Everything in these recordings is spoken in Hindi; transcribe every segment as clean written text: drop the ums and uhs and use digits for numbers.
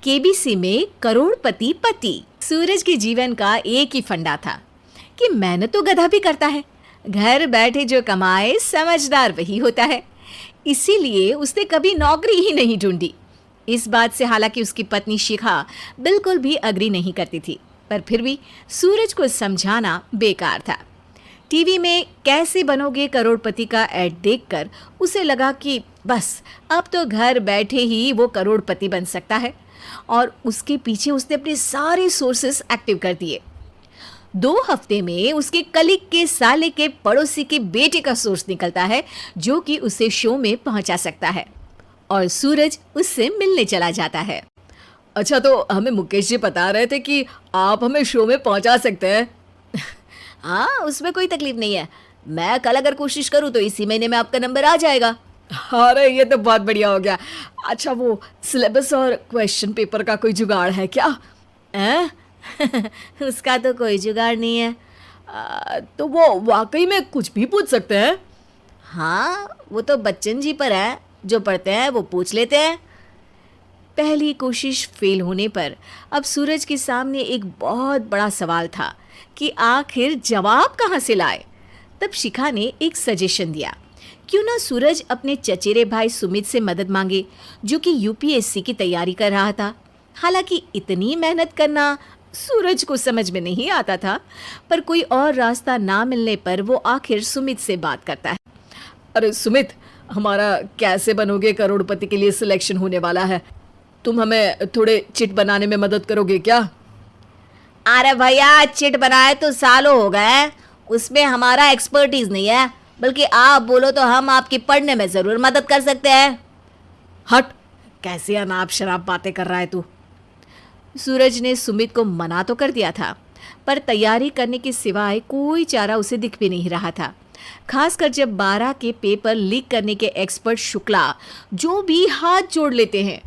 केबीसी में करोड़पति पति। सूरज के जीवन का एक ही फंडा था कि मेहनत तो गधा भी करता है, घर बैठे जो कमाए समझदार वही होता है। इसीलिए उसने कभी नौकरी ही नहीं ढूंढी। इस बात से हालांकि उसकी पत्नी शिखा बिल्कुल भी अग्री नहीं करती थी, पर फिर भी सूरज को समझाना बेकार था। टीवी में कैसे बनोगे करोड़पति का ऐड देखकर उसे लगा कि बस अब तो घर बैठे ही वो करोड़पति बन सकता है, और उसके पीछे उसने अपने सारे सोर्सेस एक्टिव कर दिए। 2 हफ्ते में उसके कलीग के साले के पड़ोसी के बेटे का सोर्स निकलता है जो कि उसे शो में पहुंचा सकता है, और सूरज उससे मिलने चला जाता है। अच्छा, तो हमें मुकेश जी बता रहे थे कि आप हमें शो में पहुंचा सकते हैं। हाँ, उसमें कोई तकलीफ नहीं है। मैं कल अगर कोशिश करूँ तो इसी महीने में आपका नंबर आ जाएगा। अरे ये तो बहुत बढ़िया हो गया। अच्छा, वो सिलेबस और क्वेश्चन पेपर का कोई जुगाड़ है क्या? उसका तो कोई जुगाड़ नहीं है। तो वो वाकई में कुछ भी पूछ सकते हैं? हाँ, वो तो बच्चन जी पर है, जो पढ़ते हैं वो पूछ लेते हैं। पहली कोशिश फेल होने पर अब सूरज के सामने एक बहुत बड़ा सवाल था कि आखिर जवाब कहाँ से लाए। तब शिखा ने एक सजेशन दिया, क्यों ना सूरज अपने चचेरे भाई सुमित से मदद मांगे, जो कि यूपीएससी की तैयारी कर रहा था। हालांकि इतनी मेहनत करना सूरज को समझ में नहीं आता था, पर कोई और रास्ता ना मिलने पर वो आखिर सुमित से बात करता है। अरे सुमित, हमारा कैसे बनोगे करोड़पति के लिए सिलेक्शन होने वाला है, तुम हमें थोड़े चिट बनाने में मदद करोगे क्या? अरे भैया, चिट बनाए तो सालों हो गए, उसमें हमारा एक्सपर्टीज नहीं है, बल्कि आप बोलो तो हम आपकी पढ़ने में जरूर मदद कर सकते हैं। हट, कैसे अनाप शराब बातें कर रहा है तू? सूरज ने सुमित को मना तो कर दिया था, पर तैयारी करने के सिवाय कोई चारा उसे दिख भी नहीं रहा था। खासकर जब 12 के पेपर लीक करने के एक्सपर्ट शुक्ला जो भी हाथ जोड़ लेते हैं।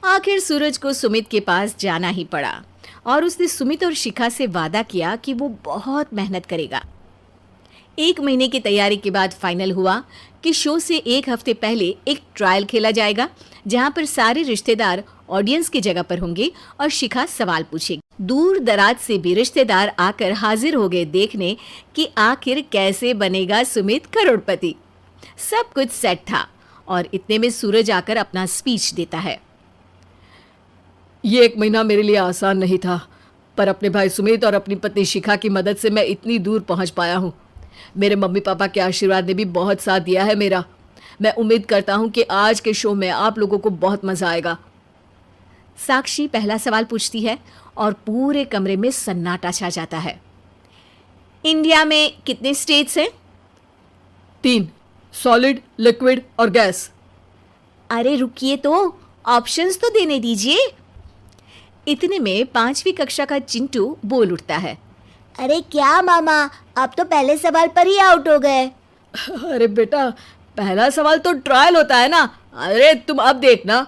आखिर सूरज को सुमित के पास जाना ही पड़ा, और उसने सुमित और शिखा से वादा किया कि वो बहुत मेहनत करेगा। 1 महीने की तैयारी के बाद फाइनल हुआ कि शो से 1 हफ्ते पहले एक ट्रायल खेला जाएगा, जहां पर सारे रिश्तेदार ऑडियंस की जगह पर होंगे और शिखा सवाल पूछेगी। दूर दराज से भी रिश्तेदार आकर हाजिर हो गए देखने कि आखिर कैसे बनेगा सुमित करोड़पति। सब कुछ सेट था, और इतने में सूरज आकर अपना स्पीच देता है। ये 1 महीना मेरे लिए आसान नहीं था, पर अपने भाई सुमित और अपनी पत्नी शिखा की मदद से मैं इतनी दूर पहुंच पाया हूँ। मेरे मम्मी पापा के आशीर्वाद ने भी बहुत साथ दिया है मेरा। मैं उम्मीद करता हूँ कि आज के शो में आप लोगों को बहुत मजा आएगा। साक्षी पहला सवाल पूछती है और पूरे कमरे में सन्नाटा छा जाता है। इंडिया में कितने स्टेट्स हैं? 3, सॉलिड, लिक्विड और गैस। अरे रुकिए, तो ऑप्शंस तो देने दीजिए। इतने में 5वीं कक्षा का चिंटू बोल उठता है। अरे क्या मामा, आप तो पहले सवाल पर ही आउट हो गए। अरे बेटा, पहला सवाल तो ट्रायल होता है ना। अरे तुम अब देखना।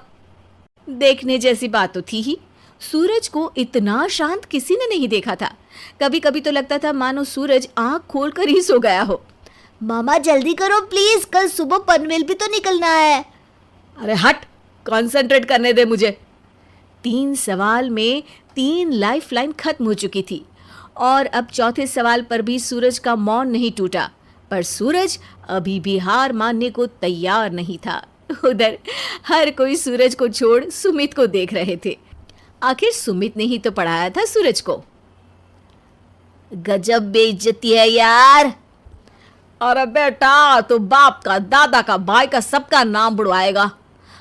देखने जैसी बात तो थी ही। सूरज को इतना शांत किसी ने नहीं देखा था। कभी कभी तो लगता था मानो सूरज आंख खोलकर ही सो गया हो। मामा जल्दी करो प्लीज, कल सुबह पनवेल भी तो निकलना है। अरे हट, कंसंट्रेट करने दे मुझे। 3 सवाल में 3 लाइफ लाइन खत्म हो चुकी थी, और अब चौथे सवाल पर भी सूरज का मौन नहीं टूटा। पर सूरज अभी भी हार मानने को तैयार नहीं था। उधर हर कोई सूरज को छोड़ सुमित को देख रहे थे। आखिर सुमित ने ही तो पढ़ाया था सूरज को। गजब बेइज्जती है यार। अरे बेटा, तो बाप का, दादा का, भाई का, सबका नाम बुड़वाएगा।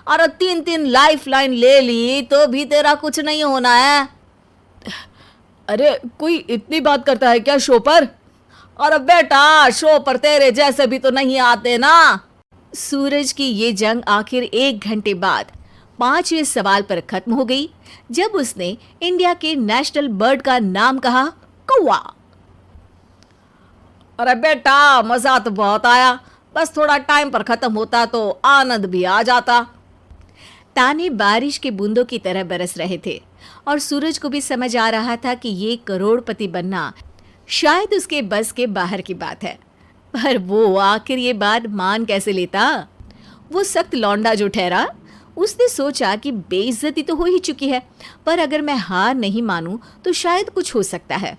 अरे 3 लाइफ लाइन ले ली तो भी तेरा कुछ नहीं होना है। अरे कोई इतनी बात करता है क्या शो पर? अरे बेटा, शो पर तेरे जैसे भी तो नहीं आते ना। सूरज की ये जंग आखिर 1 घंटे बाद 5वें सवाल पर खत्म हो गई, जब उसने इंडिया के नेशनल बर्ड का नाम कहा, कौवा। अरे बेटा, मजा तो बहुत आया, बस थोड़ा टाइम पर खत्म होता तो आनंद भी आ जाता। ताने बारिश के बूंदों की तरह बरस रहे थे, और सूरज को भी समझ आ रहा था कि ये करोड़पति बनना शायद उसके बस के बाहर की बात है। पर वो आखिर ये बात मान कैसे लेता? वो सख्त लौंडा जो ठहरा, उसने सोचा कि बेइज्जती तो हो ही चुकी है, पर अगर मैं हार नहीं मानूं तो शायद कुछ हो सकता है।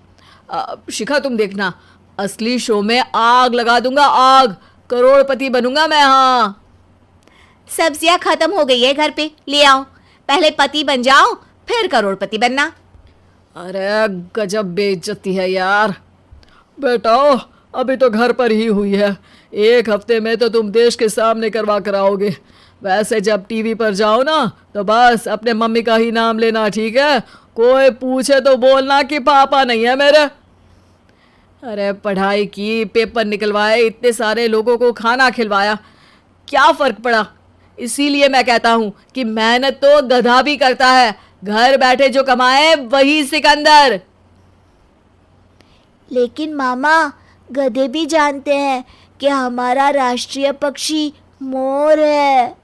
शिखा तुम देखना, असली शो में आग लगा दूंगा, आग, करोड़पति बनूंगा मैं। हाँ, सब्जियां खत्म हो गई है घर पे, ले आओ। पहले पति बन जाओ, फिर करोड़पति बनना। अरे गजब बेइज्जती है यार। बेटा अभी तो घर पर ही हुई है, 1 हफ्ते में तो तुम देश के सामने करवा कर आओगे। वैसे जब टीवी पर जाओ ना तो बस अपने मम्मी का ही नाम लेना, ठीक है? कोई पूछे तो बोलना कि पापा नहीं है मेरे। अरे पढ़ाई की, पेपर निकलवाए, इतने सारे लोगों को खाना खिलवाया, क्या फ़र्क पड़ा? इसीलिए मैं कहता हूँ कि मेहनत तो गधा भी करता है, घर बैठे जो कमाए वही सिकंदर। लेकिन मामा, गधे भी जानते हैं कि हमारा राष्ट्रीय पक्षी मोर है।